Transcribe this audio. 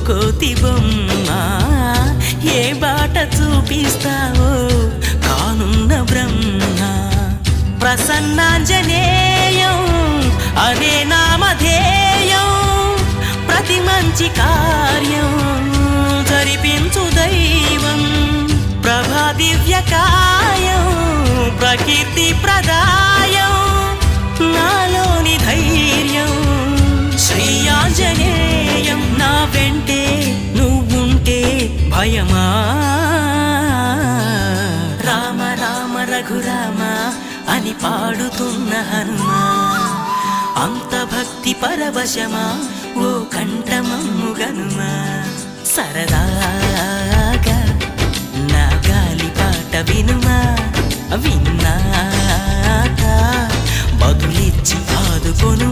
కోతి బొమ్మ ఏ బాట చూపిస్తావో కానున్న బ్రహ్మ ప్రసన్నాంజనేయం అనే నామధేయం ప్రతి మంచి కార్యం జరిపించు దైవం ప్రభా దివ్యకాయం ప్రకీర్తి ప్రదాయం నాలోని ధైర్యం శ్రీ ఆంజనేయం నా వెంటే నువ్వుంటే భయమా రామ రామ రఘురామ అని పాడుతున్న హనుమా అంత భక్తి పరవశమా ఓ కంఠమమ్ముగనుమా సరదాగా నా గాలి పాట వినుమా విన్నాక బదులిచ్చి ఆదుకొను